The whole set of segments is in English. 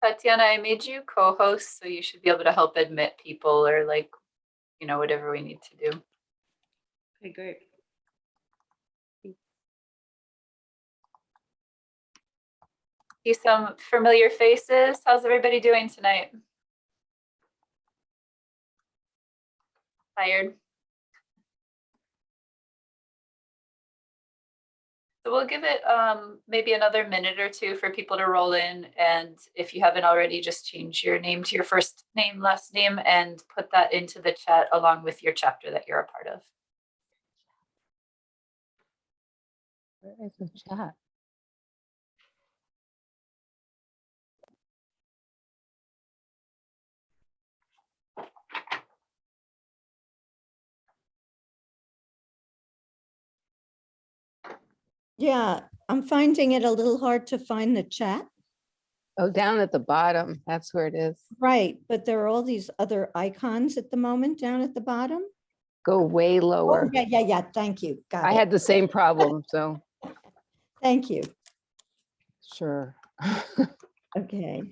Tatiana, I made you co-host, so you should be able to help admit people or whatever we need to do. Okay, great. See some familiar faces. How's everybody doing tonight? Tired? So we'll give it maybe another minute or two for people to roll in. And if you haven't already, just change your name to your first name, last name, and put that into the chat along with your chapter that you're a part of. Where is the chat? Yeah, I'm finding it a little hard to find the chat. Oh, down at the bottom. That's where it is. Right, but there are all these other icons at the moment down at the bottom. Go way Oh, lower. yeah. Thank you. Got I it. had the same problem, so Thank you. sure. Okay.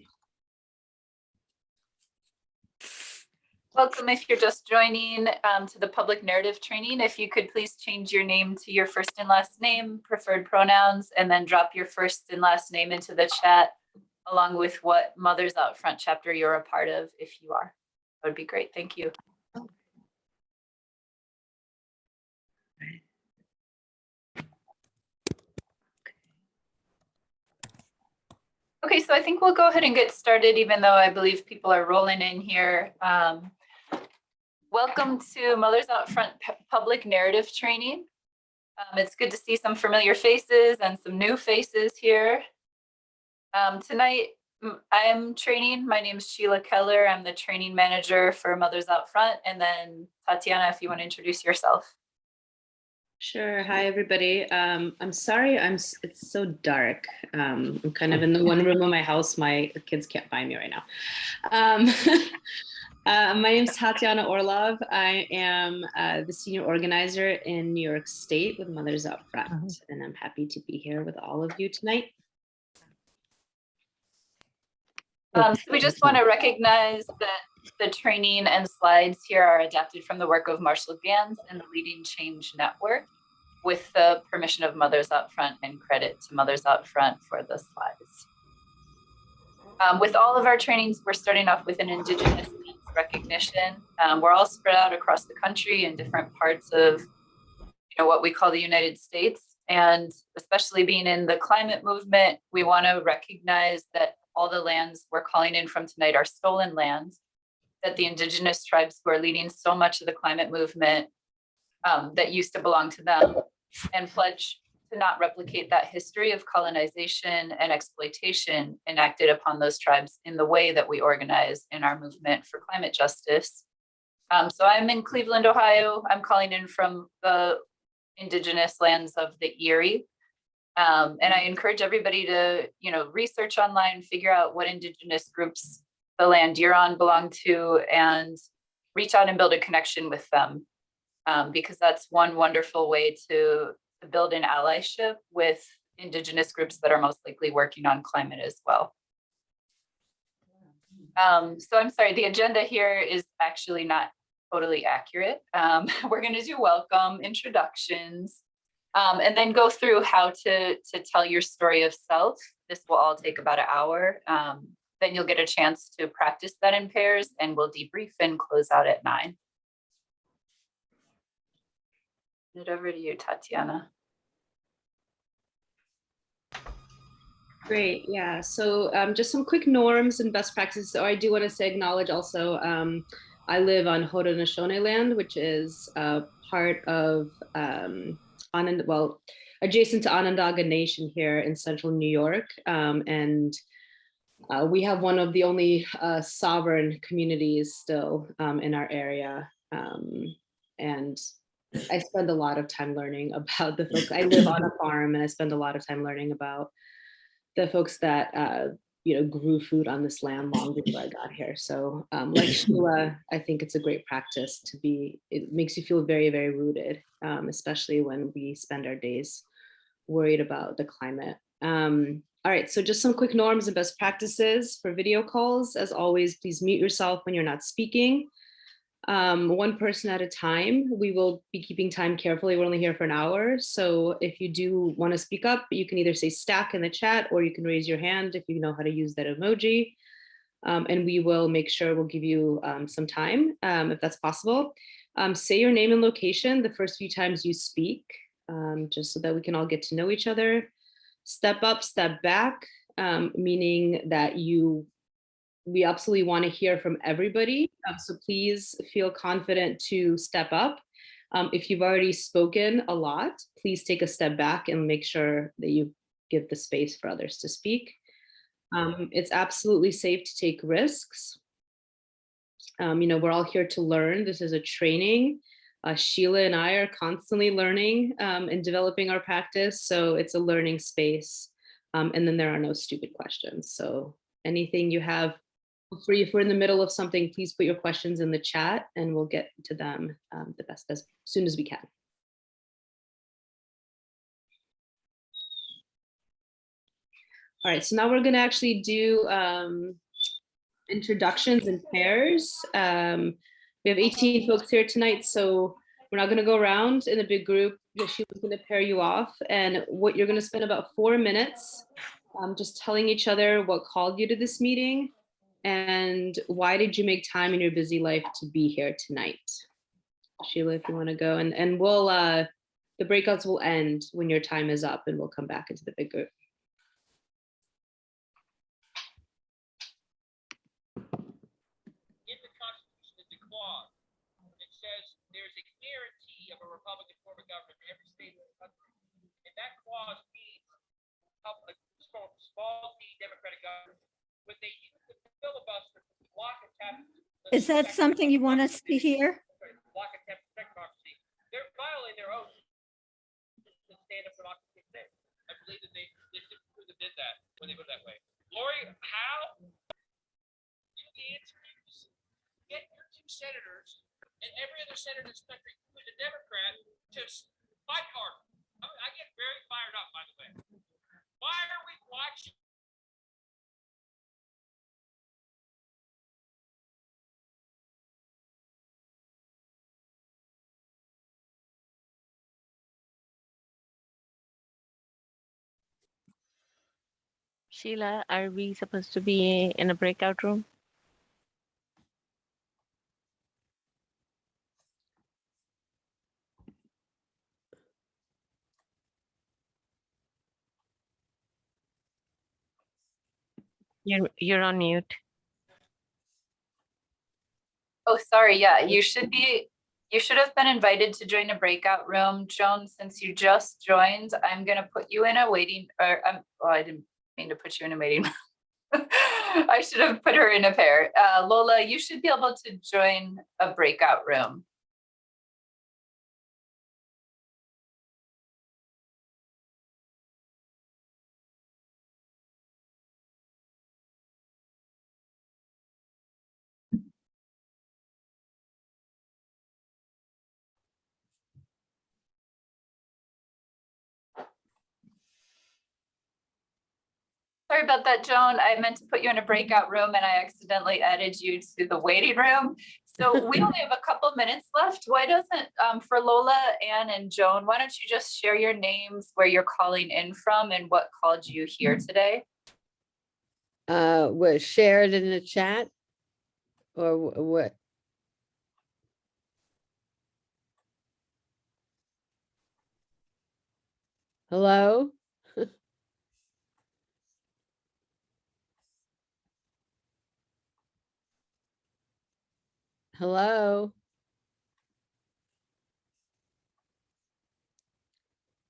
Welcome if you're just joining to the public narrative training. If you could please change your name to your first and last name, preferred pronouns, and then drop your first and last name into the chat along with what Mothers Out Front chapter you're a part of, if you are. That would be great. Thank you. Okay, so I think we'll go ahead and get started, even though I believe people are rolling in here. Welcome to Mothers Out Front public narrative training. It's good to see some familiar faces and some new faces here. Tonight, I'm training. My name is Sheila Keller. I'm the training manager for Mothers Out Front. And then Tatiana, if you want to introduce yourself. Sure. Hi, everybody. I'm sorry. It's so dark. I'm kind of in the one room of my house. My kids can't find me right now. My name is Tatiana Orlov. I am the senior organizer in New York State with Mothers Out Front, and I'm happy to be here with all of you tonight. So we just want to recognize that the training and slides here are adapted from the work of Marshall Gans and the Leading Change Network with the permission of Mothers Out Front and credit to Mothers Out Front for the slides. With all of our trainings, we're starting off with an Indigenous recognition. We're all spread out across the country in different parts of what we call the United States. And especially being in the climate movement, we want to recognize that all the lands we're calling in from tonight are stolen lands, that the Indigenous tribes who are leading so much of the climate movement that used to belong to them, and pledge to not replicate that history of colonization and exploitation enacted upon those tribes in the way that we organize in our movement for climate justice. So I'm in Cleveland, Ohio. I'm calling in from the Indigenous lands of the Erie. And I encourage everybody to, research online, figure out what Indigenous groups the land you're on belong to, and reach out and build a connection with them. Because that's one wonderful way to build an allyship with Indigenous groups that are most likely working on climate as well. So I'm sorry, the agenda here is actually not totally accurate. We're going to do welcome, introductions, and then go through how to tell your story of self. This will all take about an hour. Then you'll get a chance to practice that in pairs, and we'll debrief and close out at 9. It over to you, Tatiana. Great. Yeah. So just some quick norms and best practices. So I do want to say, acknowledge also, I live on Haudenosaunee land, which is part of, adjacent to Onondaga Nation here in central New York. And we have one of the only sovereign communities still in our area. And I spend a lot of time learning about the folks. I live on a farm, and I spend a lot of time learning about the folks that grew food on this land long before I got here. So like Sheila, I think it's a great practice to be. It makes you feel very, very rooted, especially when we spend our days worried about the climate. All right, so just some quick norms and best practices for video calls. As always, please mute yourself when you're not speaking. One person at a time. We will be keeping time carefully. We're only here for an hour. So if you do want to speak up, you can either say stack in the chat or you can raise your hand if you know how to use that emoji. And we will make sure we'll give you some time if that's possible. Say your name and location the first few times you speak, just so that we can all get to know each other. Step up, step back, meaning that we absolutely want to hear from everybody. So please feel confident to step up. If you've already spoken a lot, please take a step back and make sure that you give the space for others to speak. It's absolutely safe to take risks. We're all here to learn. This is a training. Sheila and I are constantly learning and developing our practice. So it's a learning space. And then there are no stupid questions. So anything you have, if we're in the middle of something, please put your questions in the chat and we'll get to them the best as soon as we can. All right, so now we're gonna actually do introductions in pairs. We have 18 folks here tonight, so we're not gonna go around in a big group. She's gonna pair you off, and what you're gonna spend about 4 minutes just telling each other what called you to this meeting and why did you make time in your busy life to be here tonight. Sheila, if you wanna go, and we'll, the breakouts will end when your time is up and we'll come back into the big group. In the Constitution is a clause that says there's a guarantee of a Republican form of government in every state of the country. And that clause means a small D Democratic government. When they use the filibuster to block and tap. Is that something you want us to hear? Block and tap democracy. They're violating their oath to stand up for democracy. I believe that they did that when they go that way. Lori, how do the answers get your 2 senators and every other senator in this country who's a Democrat to fight harder? I get very fired up, by the way. Why are we watching? Sheila, are we supposed to be in a breakout room? You're on mute. Oh, sorry. Yeah, you should have been invited to join a breakout room. Joan, since you just joined, I'm going to put you in a waiting, I didn't mean to put you in a waiting room. I should have put her in a pair. Lola, you should be able to join a breakout room. Sorry about that, Joan. I meant to put you in a breakout room and I accidentally added you to the waiting room. So we only have a couple minutes left. Why doesn't, for Lola, Anne, and Joan, why don't you just share your names, where you're calling in from, and what called you here today? Was shared in the chat or what? Hello? Hello?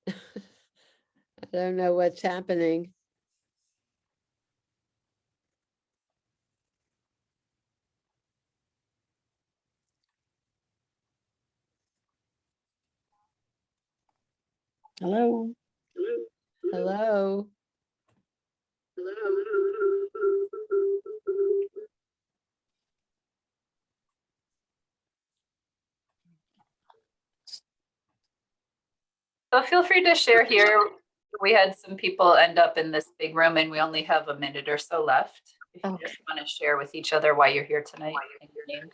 I don't know what's happening. Hello. Hello? So feel free to share here. We had some people end up in this big room and we only have a minute or so left. If you Okay. just want to share with each other why you're here tonight and your names.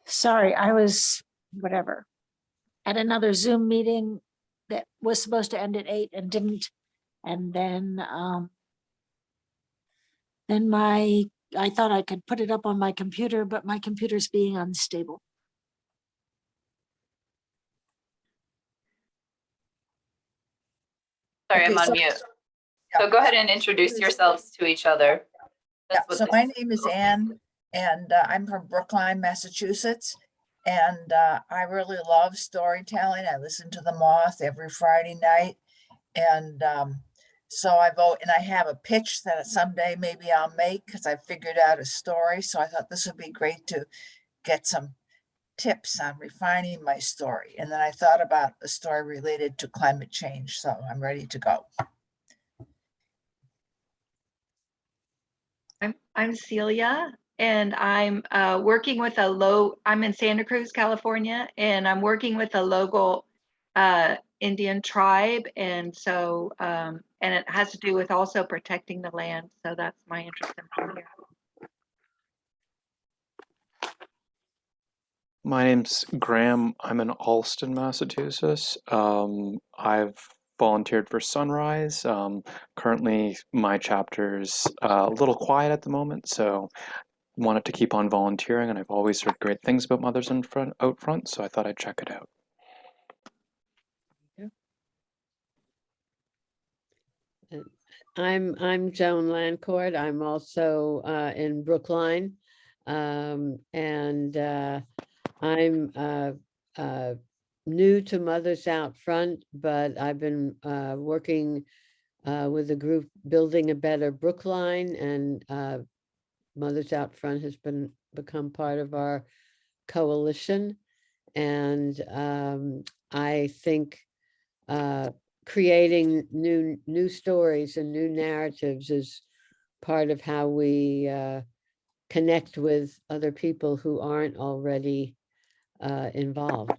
Sorry, I was, whatever, at another Zoom meeting that was supposed to end at 8 and didn't. And then I thought I could put it up on my computer, but my computer's being unstable. Sorry, I'm Okay, on so- mute. Yeah. So go ahead and introduce yourselves to each other. Yeah, That's what so this- my name is Ann, and I'm from Brookline, Massachusetts. And I really love storytelling. I listen to The Moth every Friday night. And so I vote, and I have a pitch that someday maybe I'll make because I figured out a story. So I thought this would be great to get some tips on refining my story. And then I thought about a story related to climate change. So I'm ready to go. I'm Celia, and I'm working with I'm in Santa Cruz, California, and I'm working with a local Indian tribe. And so, and it has to do with also protecting the land. So that's my interest in being here. My name's Graham. I'm in Alston, Massachusetts. I've volunteered for Sunrise. Currently, my chapter's a little quiet at the moment, so wanted to keep on volunteering, and I've always heard great things about Mothers Out Front, so I thought I'd check it out. I'm Joan Lancourt. I'm also in Brookline. And I'm new to Mothers Out Front, but I've been working with a group building a better Brookline, and Mothers Out Front has become part of our coalition. And I think creating new stories and new narratives is part of how we connect with other people who aren't already involved.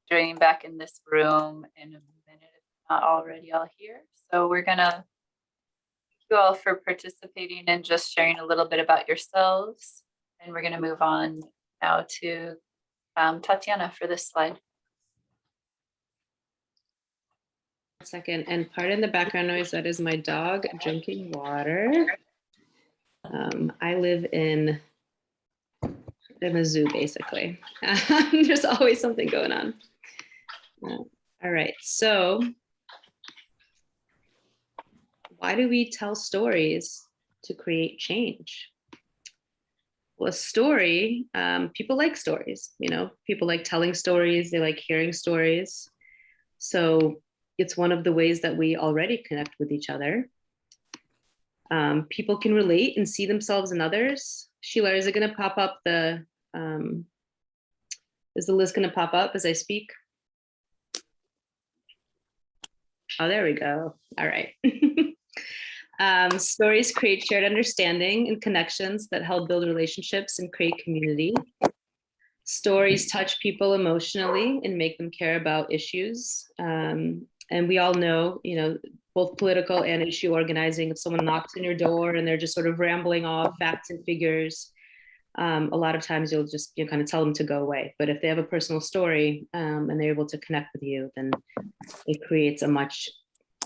Joining back in this room in a minute, if not already all here. So we're gonna thank you all for participating and just sharing a little bit about yourselves. And we're gonna move on now to Tatiana for this slide. Second, and pardon the background noise, that is my dog drinking water. I live in a zoo, basically. There's always something going on. All right, so why do we tell stories to create change? Well, a story, people like stories, people like telling stories, they like hearing stories. So it's one of the ways that we already connect with each other. People can relate and see themselves in others. Sheila, is it gonna pop up is the list gonna pop up as I speak? Oh, there we go. All right. Stories create shared understanding and connections that help build relationships and create community. Stories touch people emotionally and make them care about issues. And we all know, both political and issue organizing, if someone knocks on your door and they're just sort of rambling off facts and figures, a lot of times you'll just kind of tell them to go away. But if they have a personal story and they're able to connect with you, then it creates a much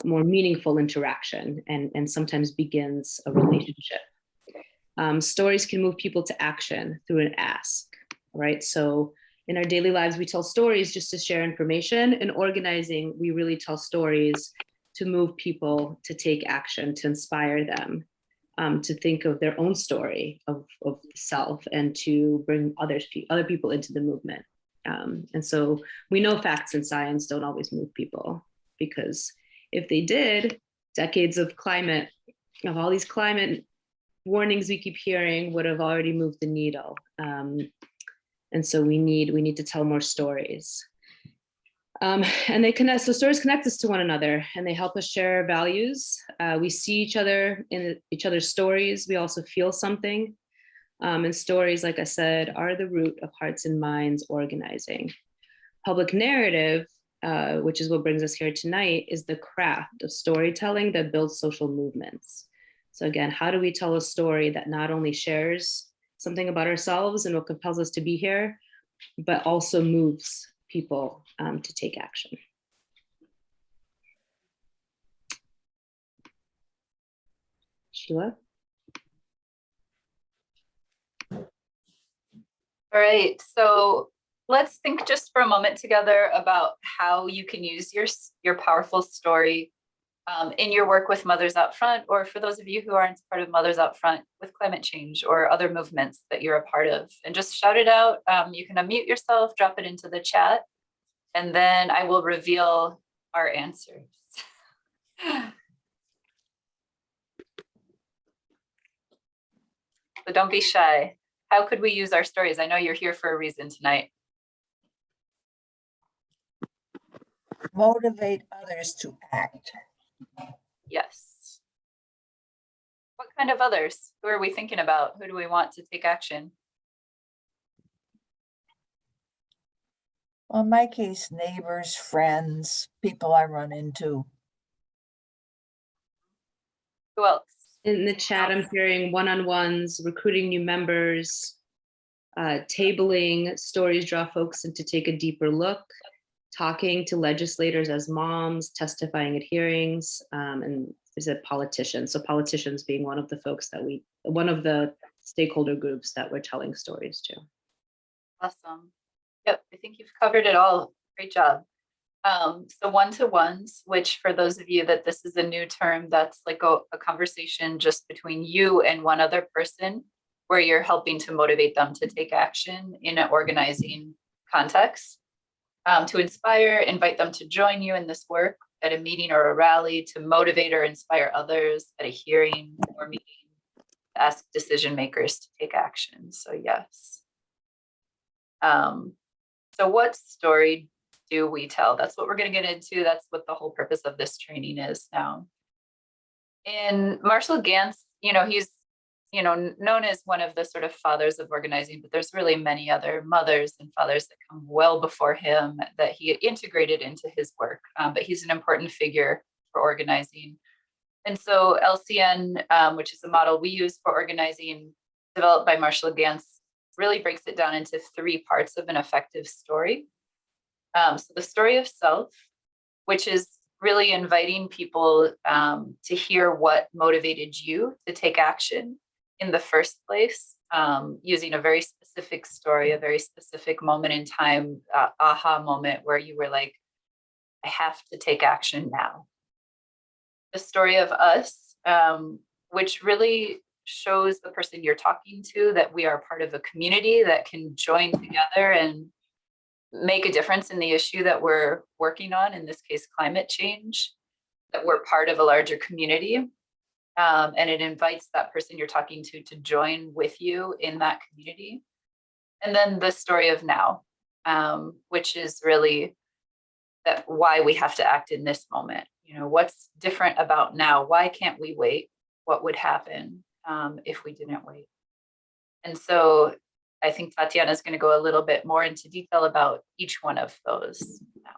more meaningful interaction and sometimes begins a relationship. Stories can move people to action through an ask, right? So in our daily lives, we tell stories just to share information. In organizing, we really tell stories to move people to take action, to inspire them, to think of their own story of self and to bring other people into the movement. And so we know facts and science don't always move people, because if they did, decades of all these climate warnings we keep hearing would have already moved the needle. And so we need to tell more stories. And they connect, so stories connect us to one another and they help us share values. We see each other in each other's stories. We also feel something. And stories, like I said, are the root of hearts and minds organizing. Public narrative, which is what brings us here tonight, is the craft of storytelling that builds social movements. So again, how do we tell a story that not only shares something about ourselves and what compels us to be here, but also moves people to take action? Sheila? All right, so let's think just for a moment together about how you can use your powerful story in your work with Mothers Out Front, or for those of you who aren't part of Mothers Out Front, with climate change or other movements that you're a part of. And just shout it out. You can unmute yourself, drop it into the chat, and then I will reveal our answers. So don't be shy. How could we use our stories? I know you're here for a reason tonight. Motivate others to act. Yes. What kind of others? Who are we thinking about? Who do we want to take action? Well, in my case, neighbors, friends, people I run into. Who else? In the chat, I'm hearing one-on-ones, recruiting new members, tabling stories draw folks in to take a deeper look, talking to legislators as moms, testifying at hearings, and is it politicians? So politicians being one of the folks that one of the stakeholder groups that we're telling stories to. Awesome. Yep, I think you've covered it all. Great job. So one-to-ones, which for those of you that this is a new term, that's like a conversation just between you and one other person, where you're helping to motivate them to take action in an organizing context. To inspire, invite them to join you in this work at a meeting or a rally, to motivate or inspire others at a hearing or meeting, to ask decision makers to take action. So yes. So what story do we tell? That's what we're going to get into. That's what the whole purpose of this training is now. And Marshall Gantz, he's known as one of the sort of fathers of organizing, but there's really many other mothers and fathers that come well before him that he integrated into his work. But he's an important figure for organizing. And so LCN, which is a model we use for organizing, developed by Marshall Gantz, really breaks it down into 3 parts of an effective story. So the story of self, which is really inviting people to hear what motivated you to take action in the first place, using a very specific story, a very specific moment in time, aha moment where you were like, I have to take action now. The story of us, which really shows the person you're talking to that we are part of a community that can join together and make a difference in the issue that we're working on, in this case, climate change, that we're part of a larger community. And it invites that person you're talking to join with you in that community. And then the story of now, which is really that why we have to act in this moment. What's different about now? Why can't we wait? What would happen if we didn't wait? And so I think Tatiana is going to go a little bit more into detail about each one of those now.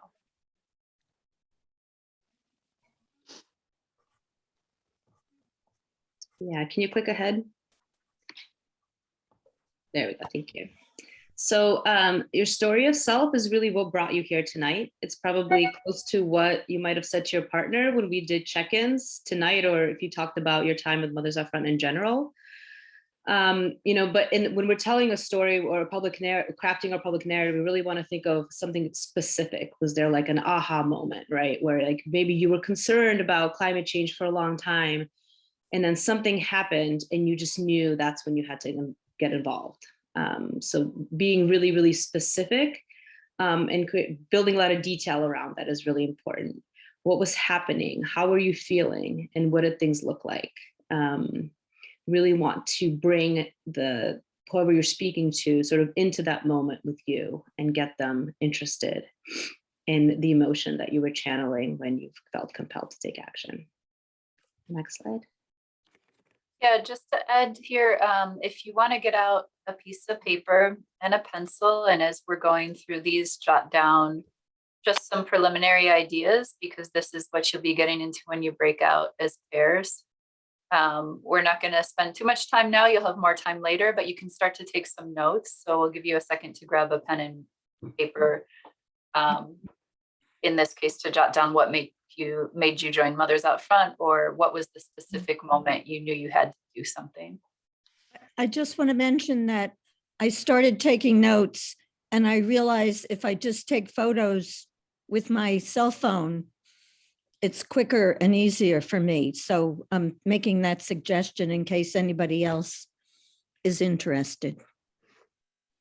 Yeah, can you click ahead? There we go, thank you. So your story of self is really what brought you here tonight. It's probably close to what you might have said to your partner when we did check-ins tonight, or if you talked about your time with Mothers Out Front in general. But when we're telling a story or a public crafting our public narrative, we really want to think of something specific. Was there like an aha moment, right? Where like maybe you were concerned about climate change for a long time, and then something happened and you just knew that's when you had to get involved. So being really, really specific and building a lot of detail around that is really important. What was happening? How were you feeling? And what did things look like? Really want to bring whoever you're speaking to sort of into that moment with you and get them interested. in the emotion that you were channeling when you felt compelled to take action. Next slide. Yeah, just to add here, if you want to get out a piece of paper and a pencil, and as we're going through these, jot down just some preliminary ideas, because this is what you'll be getting into when you break out as pairs. We're not going to spend too much time now. You'll have more time later, but you can start to take some notes. So we'll give you a second to grab a pen and paper. In this case, to jot down what made you join Mothers Out Front, or what was the specific moment you knew you had to do something. I just want to mention that I started taking notes and I realized if I just take photos with my cell phone, it's quicker and easier for me. So I'm making that suggestion in case anybody else is interested.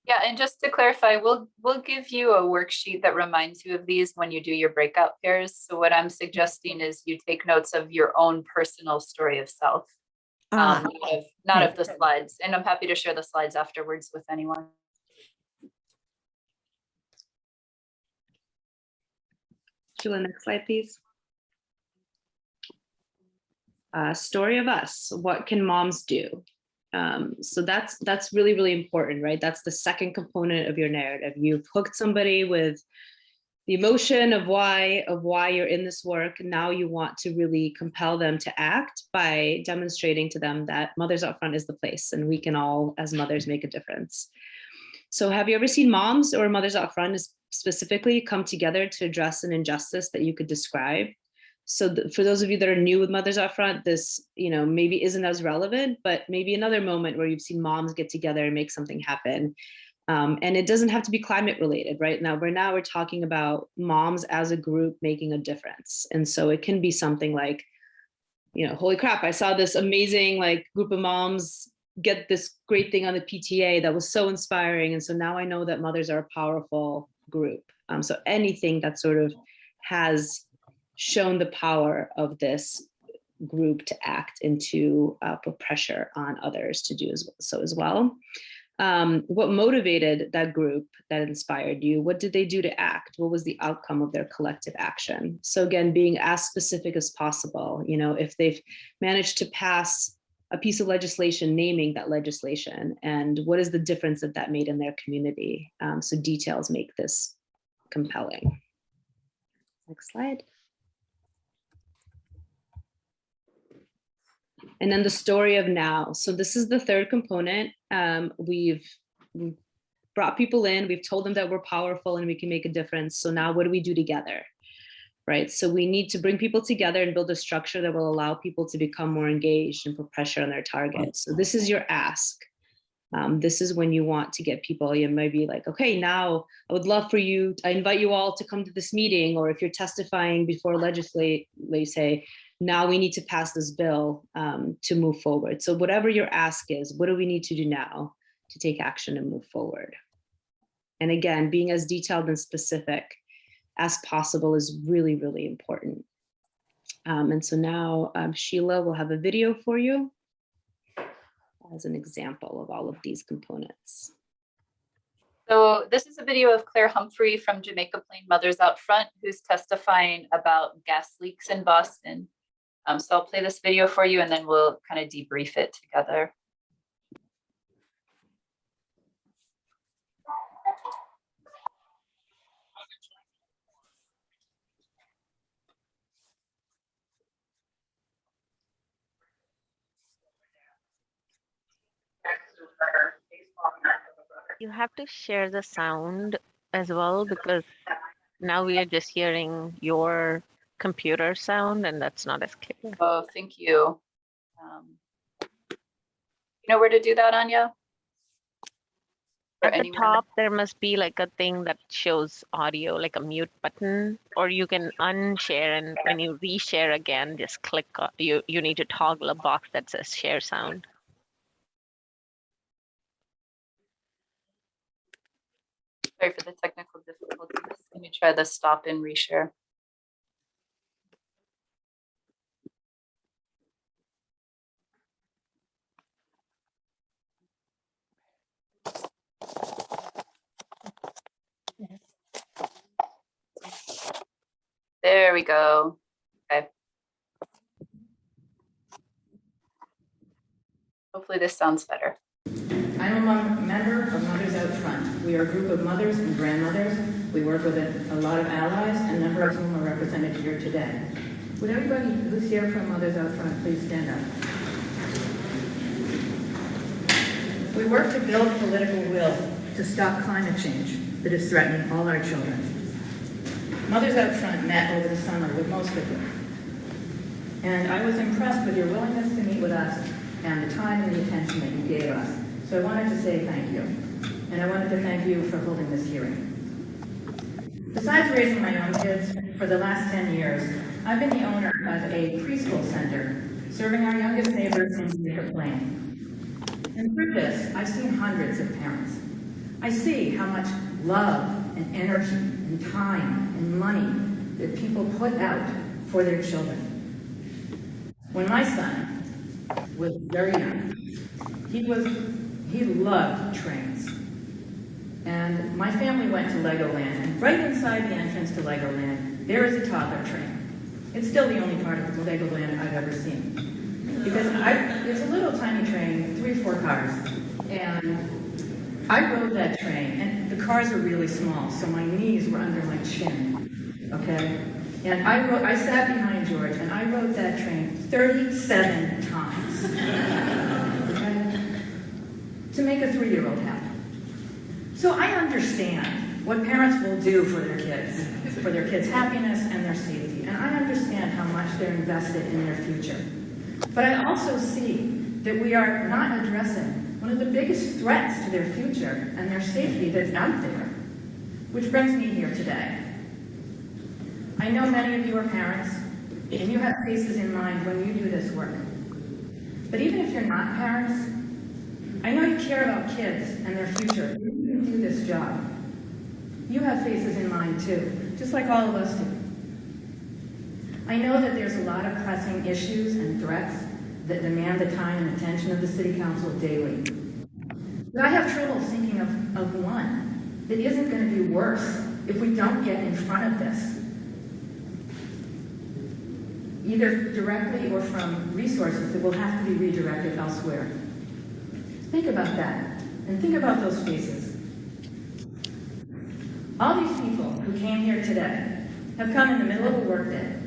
Yeah, and just to clarify, we'll give you a worksheet that reminds you of these when you do your breakout pairs. So what I'm suggesting is you take notes of your own personal story of self, not of the slides. And I'm happy to share the slides afterwards with anyone. Sheila, next slide, please. Story of us. What can moms do? So that's really, really important, right? That's the second component of your narrative. You've hooked somebody with the emotion of why you're in this work. Now you want to really compel them to act by demonstrating to them that Mothers Out Front is the place, and we can all, as mothers, make a difference. So have you ever seen moms or Mothers Out Front specifically come together to address an injustice that you could describe? So for those of you that are new with Mothers Out Front, this, maybe isn't as relevant, but maybe another moment where you've seen moms get together and make something happen. And it doesn't have to be climate related, right? Now we're talking about moms as a group making a difference. And so it can be something like, holy crap, I saw this amazing group of moms get this great thing on the PTA that was so inspiring. And so now I know that mothers are a powerful group. So anything that sort of has shown the power of this group to act and to put pressure on others to do so as well. What motivated that group that inspired you? What did they do to act? What was the outcome of their collective action? So again, being as specific as possible, if they've managed to pass a piece of legislation, naming that legislation, and what is the difference that made in their community? So details make this compelling. Next slide. And then the story of now. So this is the third component. We've brought people in, we've told them that we're powerful and we can make a difference. So now what do we do together, right? So we need to bring people together and build a structure that will allow people to become more engaged and put pressure on their targets. So this is your ask. This is when you want to get people, you might be like, okay, now I would love for you, I invite you all to come to this meeting, or if you're testifying before legislate, they say, now we need to pass this bill to move forward. So whatever your ask is, what do we need to do now to take action and move forward? And again, being as detailed and specific as possible is really, really important. And so now Sheila will have a video for you as an example of all of these components. So this is a video of Claire Humphrey from Jamaica Plain Mothers Out Front, who's testifying about gas leaks in Boston. So I'll play this video for you and then we'll kind of debrief it together. You have to share the sound as well, because now we are just hearing your computer sound and that's not as clear. Oh, thank you. You know where to do that, Anya? At the top, there must be like a thing that shows audio, like a mute button, or you can unshare, and when you reshare again, just click, you need to toggle a box that says share sound. Sorry for the technical difficulties. Let me try the stop and reshare. There we go. Okay. Hopefully this sounds better. I'm a member of Mothers Out Front. We are a group of mothers and grandmothers. We work with a lot of allies, a number of whom are represented here today. Would everybody who's here from Mothers Out Front please stand up? We work to build political will to stop climate change that is threatening all our children. Mothers Out Front met over the summer with most of you. And I was impressed with your willingness to meet with us and the time and the attention that you gave us. So I wanted to say thank you. And I wanted to thank you for holding this hearing. Besides raising my own kids, for the last 10 years, I've been the owner of a preschool center serving our youngest neighbors in Cedar Plain. And through this, I've seen hundreds of parents. I see how much love and energy and time and money that people put out for their children. When my son was very young, he loved trains. And my family went to Legoland, and right inside the entrance to Legoland, there is a toddler train. It's still the only part of the Legoland I've ever seen. Because it's a little tiny train, 3 or 4 cars. And I rode that train, and the cars are really small, so my knees were under my chin, okay? And I sat behind George, and I rode that train 37 times, okay? To make a 3-year-old happy. So I understand what parents will do for their kids' happiness and their safety. And I understand how much they're invested in their future. But I also see that we are not addressing one of the biggest threats to their future and their safety that's out there, which brings me here today. I know many of you are parents, and you have faces in mind when you do this work. But even if you're not parents, I know you care about kids and their future. You can do this job. You have faces in mind too, just like all of us do. I know that there's a lot of pressing issues and threats that demand the time and attention of the City Council daily. But I have trouble thinking of one that isn't going to be worse if we don't get in front of this, either directly or from resources that will have to be redirected elsewhere. Think about that, and think about those faces. All these people who came here today have come in the middle of a workday.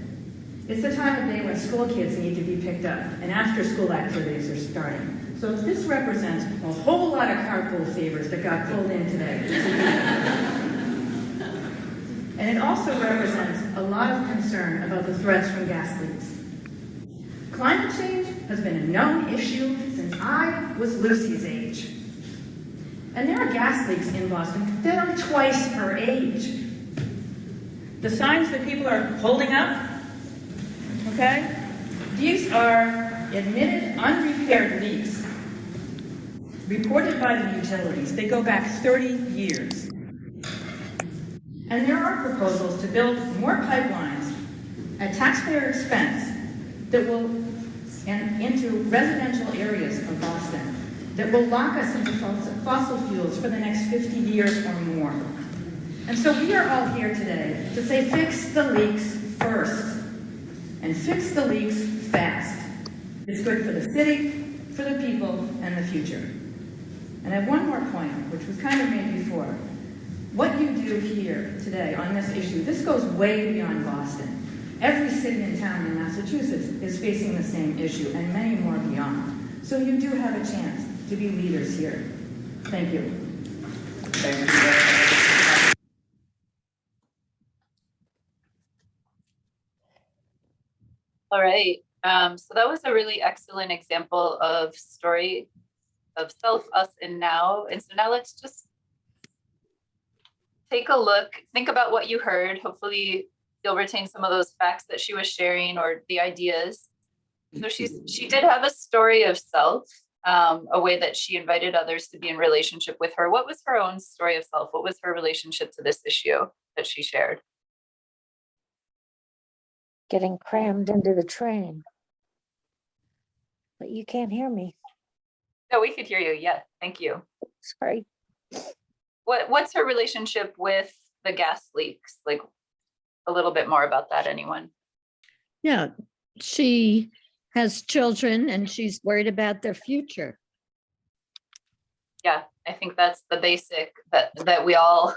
It's the time of day when school kids need to be picked up and after-school activities are starting. So this represents a whole lot of carpool favors that got pulled in today. And it also represents a lot of concern about the threats from gas leaks. Climate change has been a known issue since I was Lucy's age. And there are gas leaks in Boston that are twice her age. The signs that people are holding up, okay? These are admitted unrepaired leaks reported by the utilities. They go back 30 years. And there are proposals to build more pipelines at taxpayer expense that will, and into residential areas of Boston, that will lock us into fossil fuels for the next 50 years or more. And so we are all here today to say fix the leaks first, and fix the leaks fast. It's good for the city, for the people, and the future. And I have one more point, which was kind of made before. What you do here today on this issue, this goes way beyond Boston. Every city and town in Massachusetts is facing the same issue, and many more beyond. So you do have a chance to be leaders here. Thank you. Thank you. All right. So that was a really excellent example of story of self, us, and now. And so now let's just take a look, think about what you heard. Hopefully you'll retain some of those facts that she was sharing or the ideas. So she did have a story of self, a way that she invited others to be in relationship with her. What was her own story of self? What was her relationship to this issue that she shared? Getting crammed into the train. But you can't hear me. No, we could hear you. Yeah, thank you. Sorry. What's her relationship with the gas leaks? Like, a little bit more about that, anyone? Yeah, she has children and she's worried about their future. Yeah, I think that's the basic that we all,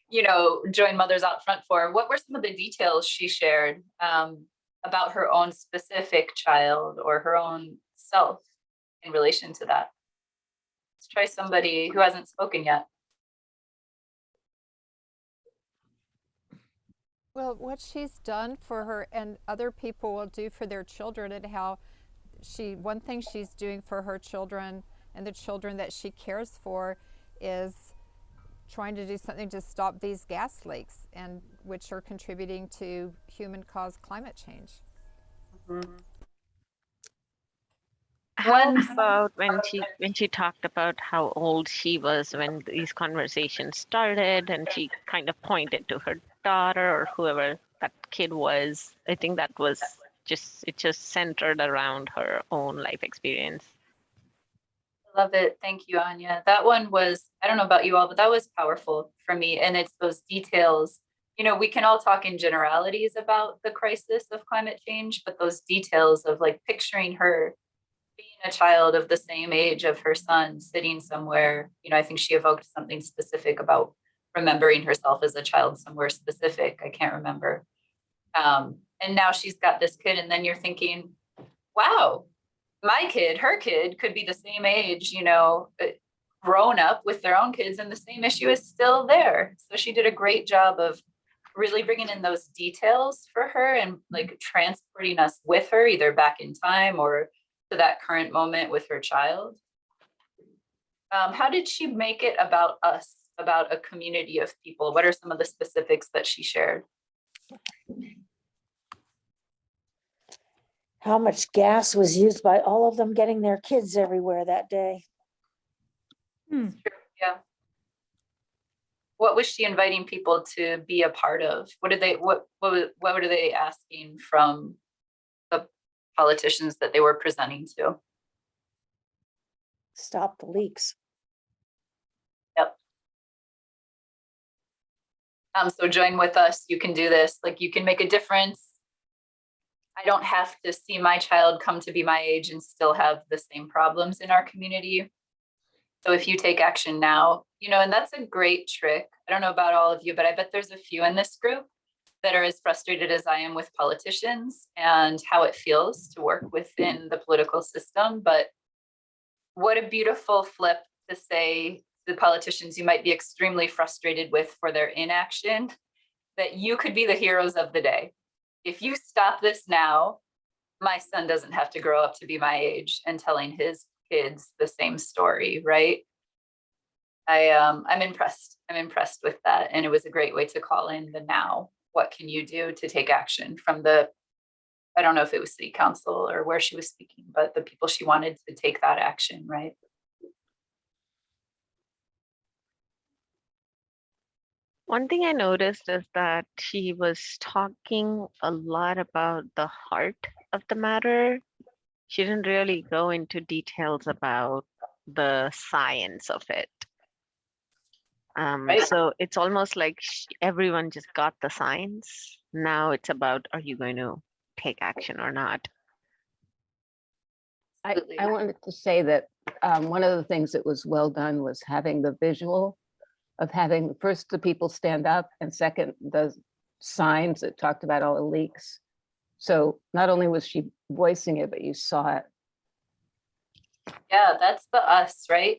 you know, join Mothers Out Front for. What were some of the details she shared about her own specific child or her own self in relation to that? Let's try somebody who hasn't spoken yet. Well, what she's done for her and other people will do for their children, and how one thing she's doing for her children and the children that she cares for is trying to do something to stop these gas leaks, and which are contributing to human-caused climate change. Mm-hmm. How about when she talked about how old she was when these conversations started, and she kind of pointed to her daughter or whoever that kid was? I think that was it just centered around her own life experience. Love it. Thank you, Anya. That one was, I don't know about you all, but that was powerful for me. And it's those details. You know, we can all talk in generalities about the crisis of climate change, but those details of like picturing her being a child of the same age of her son sitting somewhere, you know, I think she evoked something specific about remembering herself as a child somewhere specific. I can't remember. And now she's got this kid, and then you're thinking, wow, my kid, her kid could be the same age, you know, grown up with their own kids, and the same issue is still there. So she did a great job of really bringing in those details for her and like transporting us with her either back in time or to that current moment with her child. How did she make it about us, about a community of people? What are some of the specifics that she shared? How much gas was used by all of them getting their kids everywhere that day? Yeah. What was she inviting people to be a part of? What were they asking from the politicians that they were presenting to? Stop the leaks. Yep. So join with us. You can do this. Like, you can make a difference. I don't have to see my child come to be my age and still have the same problems in our community. So if you take action now, you know, and that's a great trick. I don't know about all of you, but I bet there's a few in this group that are as frustrated as I am with politicians and how it feels to work within the political system. But what a beautiful flip to say to the politicians you might be extremely frustrated with for their inaction, that you could be the heroes of the day. If you stop this now, my son doesn't have to grow up to be my age and telling his kids the same story, right? I'm impressed. I'm impressed with that. And it was a great way to call in the now. What can you do to take action from I don't know if it was city council or where she was speaking, but the people she wanted to take that action, right? One thing I noticed is that she was talking a lot about the heart of the matter. She didn't really go into details about the science of it. Right. So it's almost like everyone just got the science. Now it's about, are you going to take action or not? I wanted to say that one of the things that was well done was having the visual of having first the people stand up, and second the signs that talked about all the leaks. So not only was she voicing it, but you saw it. Yeah, that's the us, right?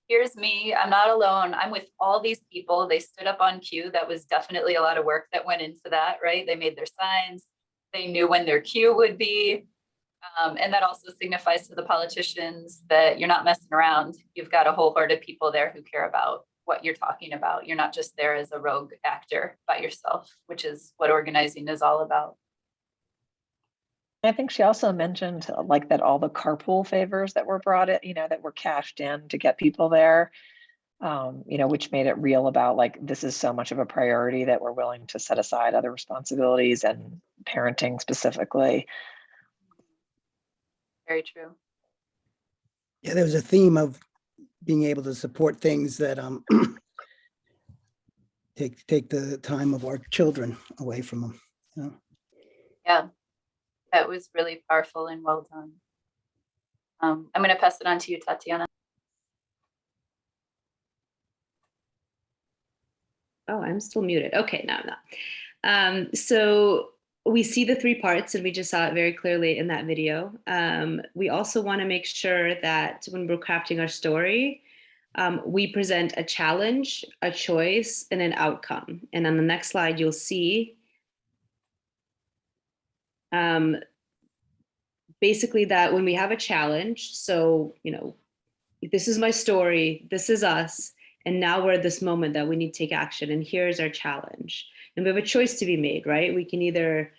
Here's me. I'm not alone. I'm with all these people. They stood up on cue. That was definitely a lot of work that went into that, right? They made their signs. They knew when their cue would be. And that also signifies to the politicians that you're not messing around. You've got a whole horde of people there who care about what you're talking about. You're not just there as a rogue actor by yourself, which is what organizing is all about. I think she also mentioned like that all the carpool favors that were brought in, you know, that were cashed in to get people there, you know, which made it real about like, this is so much of a priority that we're willing to set aside other responsibilities and parenting specifically. Very true. Yeah, there was a theme of being able to support things that take the time of our children away from them. You know? Yeah, that was really powerful and well done. I'm going to pass it on to you, Tatiana. Oh, I'm still muted. Okay, now I'm not. So we see the three parts, and we just saw it very clearly in that video. We also want to make sure that when we're crafting our story, we present a challenge, a choice, and an outcome. And on the next slide, you'll see basically that when we have a challenge, so, you know, this is my story, this is us, and now we're at this moment that we need to take action, and here's our challenge. And we have a choice to be made, right? We can either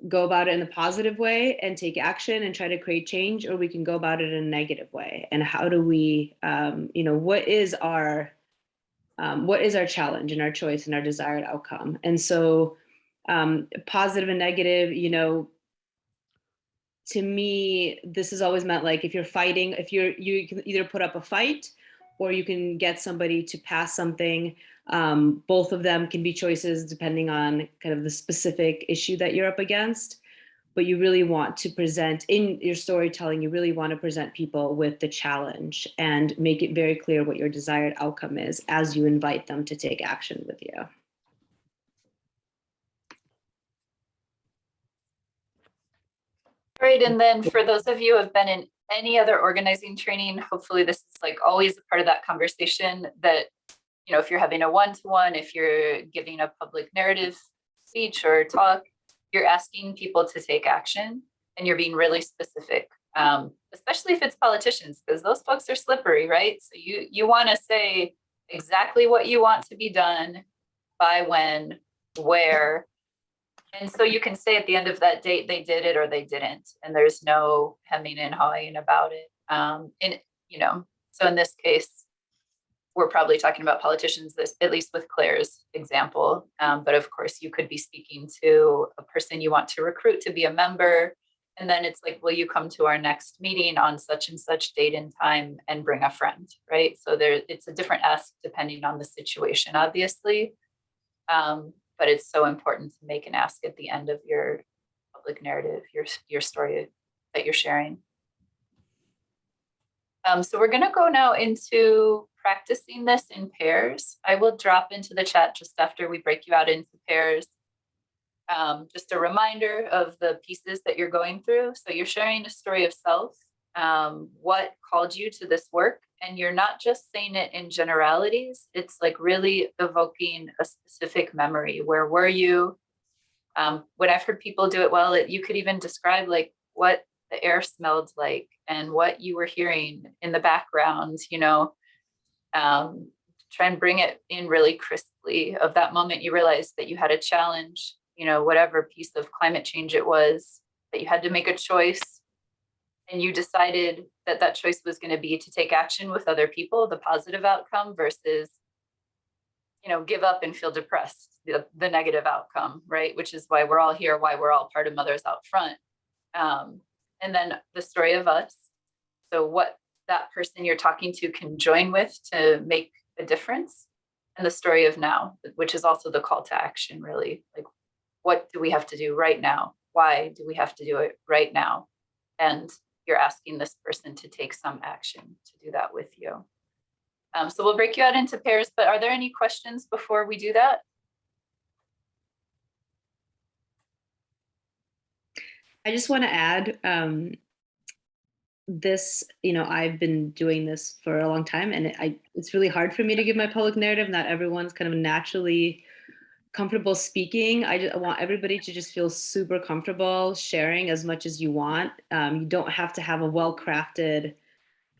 go about it in a positive way and take action and try to create change, or we can go about it in a negative way. And how do we, you know, what is our challenge and our choice and our desired outcome? And so positive and negative, you know, to me, this has always meant like if you're fighting, you can either put up a fight or you can get somebody to pass something. Both of them can be choices depending on kind of the specific issue that you're up against. But you really want to present in your storytelling, you really want to present people with the challenge and make it very clear what your desired outcome is as you invite them to take action with you. Great, and then for those of you who have been in any other organizing training, hopefully this is like always a part of that conversation that, you know, if you're having a one-to-one, if you're giving a public narrative speech or talk, you're asking people to take action and you're being really specific, especially if it's politicians, because those folks are slippery, right? So you want to say exactly what you want to be done, by when, where. And so you can say at the end of that date, they did it or they didn't, and there's no hemming and hawing about it. And, you know, so in this case, we're probably talking about politicians, this, at least with Claire's example. But of course, you could be speaking to a person you want to recruit to be a member. And then it's like, will you come to our next meeting on such and such date and time and bring a friend, right? So it's a different ask depending on the situation, obviously. But it's so important to make an ask at the end of your public narrative, your story that you're sharing. So we're going to go now into practicing this in pairs. I will drop into the chat just after we break you out into pairs. Just a reminder of the pieces that you're going through. So you're sharing a story of self, what called you to this work, and you're not just saying it in generalities. It's like really evoking a specific memory. Where were you? When I've heard people do it well, you could even describe like what the air smelled like and what you were hearing in the background, you know, try and bring it in really crisply of that moment you realized that you had a challenge, you know, whatever piece of climate change it was, that you had to make a choice. And you decided that that choice was going to be to take action with other people, the positive outcome, versus, you know, give up and feel depressed, the negative outcome, right? Which is why we're all here, why we're all part of Mothers Out Front. And then the story of us. So what that person you're talking to can join with to make a difference. And the story of now, which is also the call to action, really. Like, what do we have to do right now? Why do we have to do it right now? And you're asking this person to take some action to do that with you. So we'll break you out into pairs, but are there any questions before we do that? I just want to add this, you know, I've been doing this for a long time, and it's really hard for me to give my public narrative. Not everyone's kind of naturally comfortable speaking. I want everybody to just feel super comfortable sharing as much as you want. You don't have to have a well-crafted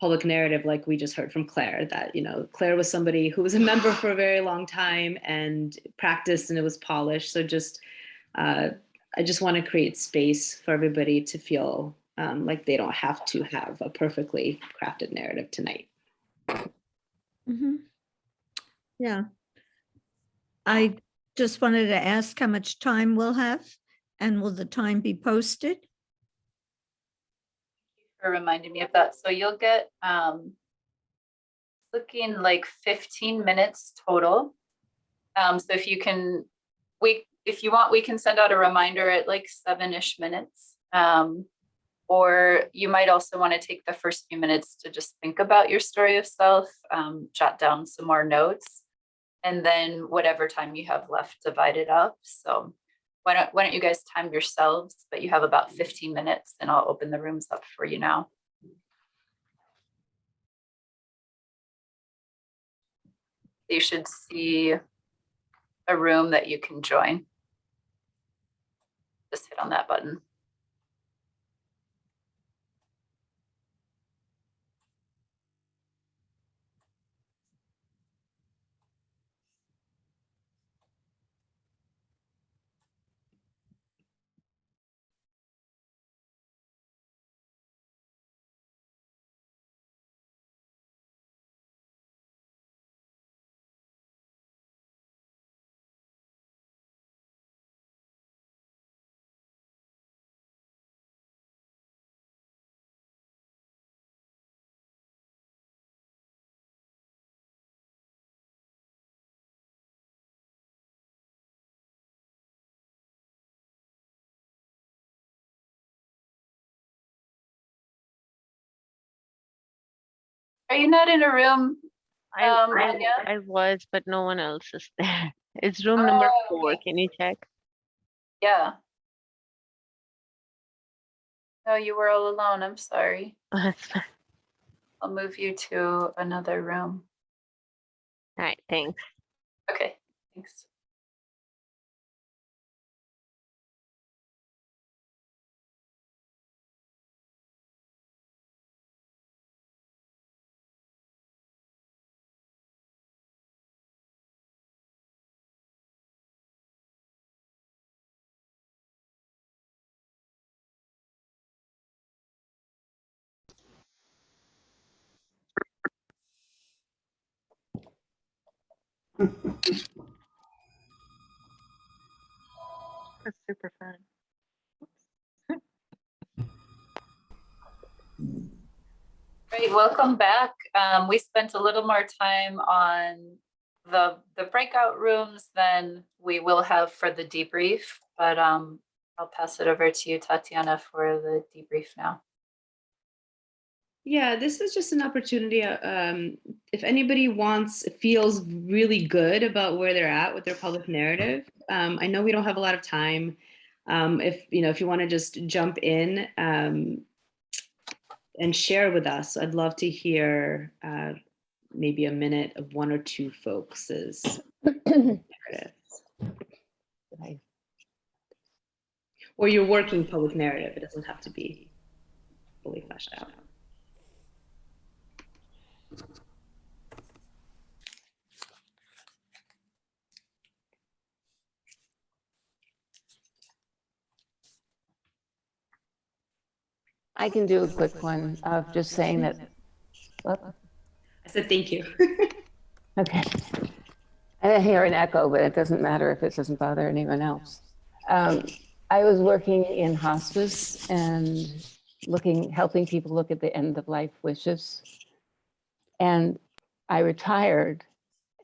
public narrative like we just heard from Claire, that, you know, Claire was somebody who was a member for a very long time and practiced, and it was polished. So just, I just want to create space for everybody to feel like they don't have to have a perfectly crafted narrative tonight. Mm-hmm. Yeah. I just wanted to ask how much time we'll have, and will the time be posted? For reminding me of that. So you'll get looking like 15 minutes total. So if you can, if you want, we can send out a reminder at like 7-ish minutes. Or you might also want to take the first few minutes to just think about your story of self, jot down some more notes, and then whatever time you have left, divide it up. So why don't you guys time yourselves, but you have about 15 minutes and I'll open the rooms up for you now. You should see a room that you can join. Just hit on that button. Are you not in a room? I was, but no one else is there. It's room number 4. Okay. Can you check? Yeah. No, you were all alone. I'm sorry. That's fine. I'll move you to another room. All right, thanks. Okay, thanks. That's super fun. Great, welcome back. We spent a little more time on the breakout rooms than we will have for the debrief, but I'll pass it over to you, Tatiana, for the debrief now. Yeah, this is just an opportunity. If anybody feels really good about where they're at with their public narrative, I know we don't have a lot of time. If you want to just jump in and share with us, I'd love to hear maybe a minute of 1 or 2 folks' narratives. Or your working public narrative. It doesn't have to be fully fleshed out. I can do a quick one of just saying that. I said thank you. Okay. I hear an echo, but it doesn't matter if it doesn't bother anyone else. I was working in hospice and helping people look at the end of life wishes. And I retired,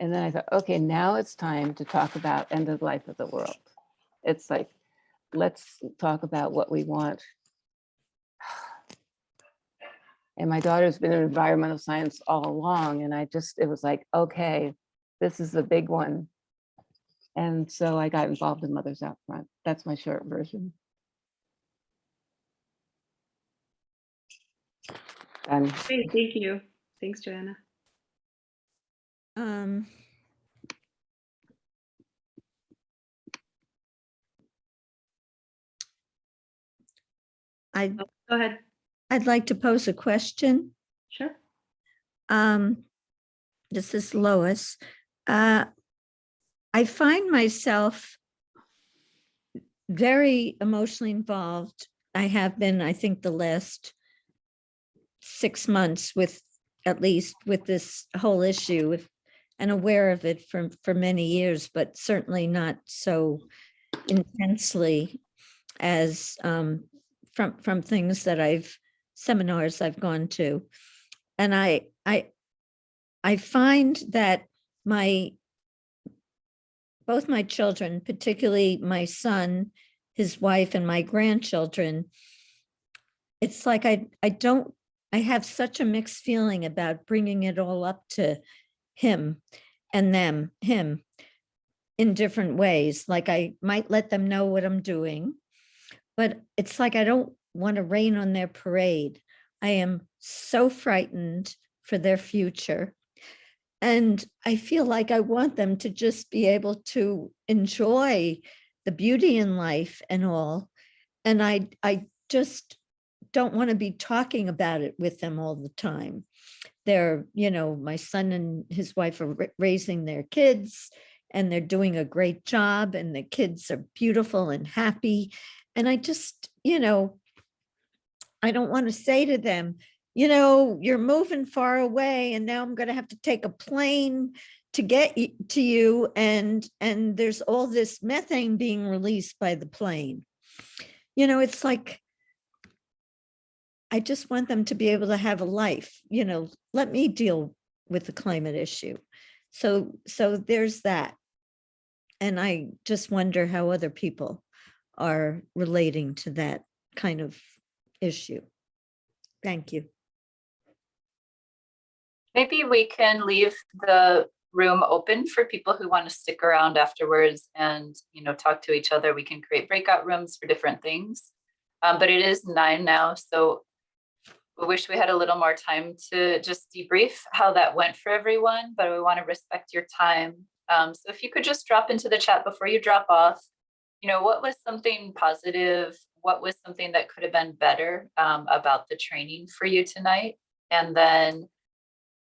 and then I thought, okay, now it's time to talk about end of life of the world. It's like, let's talk about what we want. And my daughter's been in environmental science all along, and it was like, okay, this is the big one. And so I got involved in Mothers Out Front. That's my short version. Great, thank you. Thanks, Joanna. Go ahead. I'd like to pose a question. Sure. This is Lois. I find myself very emotionally involved. I have been, I think, the last 6 months at least with this whole issue, and aware of it for many years, but certainly not so intensely as from things that seminars I've gone to. And I find that my both my children, particularly my son, his wife, and my grandchildren, it's like I have such a mixed feeling about bringing it all up to him and him in different ways. Like I might let them know what I'm doing, but it's like I don't want to rain on their parade. I am so frightened for their future. And I feel like I want them to just be able to enjoy the beauty in life and all. And I just don't want to be talking about it with them all the time. They're, my son and his wife are raising their kids, and they're doing a great job, and the kids are beautiful and happy. And I just, I don't want to say to them, you're moving far away, and now I'm going to have to take a plane to get to you. And there's all this methane being released by the plane. It's like, I just want them to be able to have a life, let me deal with the climate issue. So there's that. And I just wonder how other people are relating to that kind of issue. Thank you. Maybe we can leave the room open for people who want to stick around afterwards and, talk to each other. We can create breakout rooms for different things. But it is 9 now, so we wish we had a little more time to just debrief how that went for everyone, but we want to respect your time. So if you could just drop into the chat before you drop off, what was something positive? What was something that could have been better about the training for you tonight? And then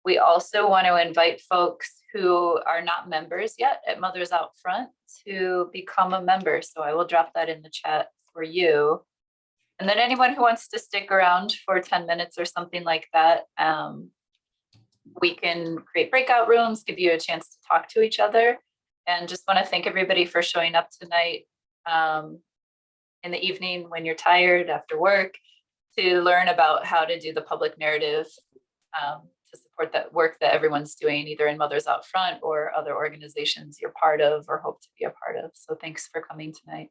we also want to invite folks who are not members yet at Mothers Out Front to become a member. So I will drop that in the chat for you. And then anyone who wants to stick around for 10 minutes or something like that, we can create breakout rooms, give you a chance to talk to each other. And just want to thank everybody for showing up tonight in the evening when you're tired after work to learn about how to do the public narrative to support that work that everyone's doing, either in Mothers Out Front or other organizations you're part of or hope to be a part of. So thanks for coming tonight.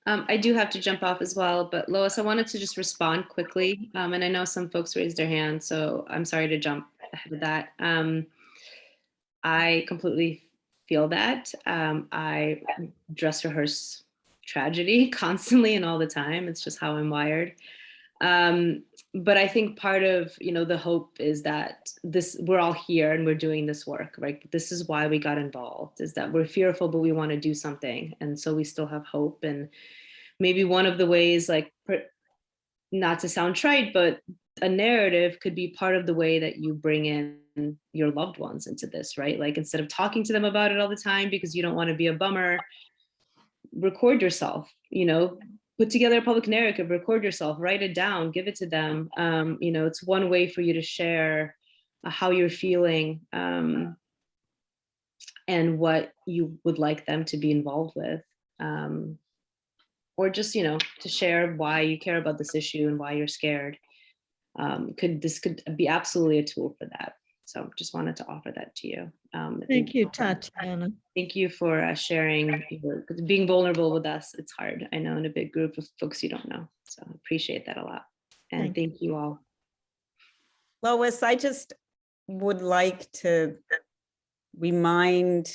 I do have to jump off as well, but Lois, I wanted to just respond quickly. And I know some folks raised their hands, so I'm sorry to jump ahead of that. I completely feel that. I dress rehearse tragedy constantly and all the time. It's just how I'm wired. But I think part of, the hope is that we're all here and we're doing this work, right? This is why we got involved, is that we're fearful, but we want to do something. And so we still have hope. And maybe one of the ways, not to sound trite, but a narrative could be part of the way that you bring in your loved ones into this, right? Like, instead of talking to them about it all the time because you don't want to be a bummer, record yourself, put together a public narrative, record yourself, write it down, give it to them. It's one way for you to share how you're feeling and what you would like them to be involved with. Or just, to share why you care about this issue and why you're scared. This could be absolutely a tool for that. So just wanted to offer that to you. Thank you, Tatiana. Thank you for sharing, being vulnerable with us. It's hard, I know, in a big group of folks you don't know. So I appreciate that a lot. And thank you all. Lois, I just would like to remind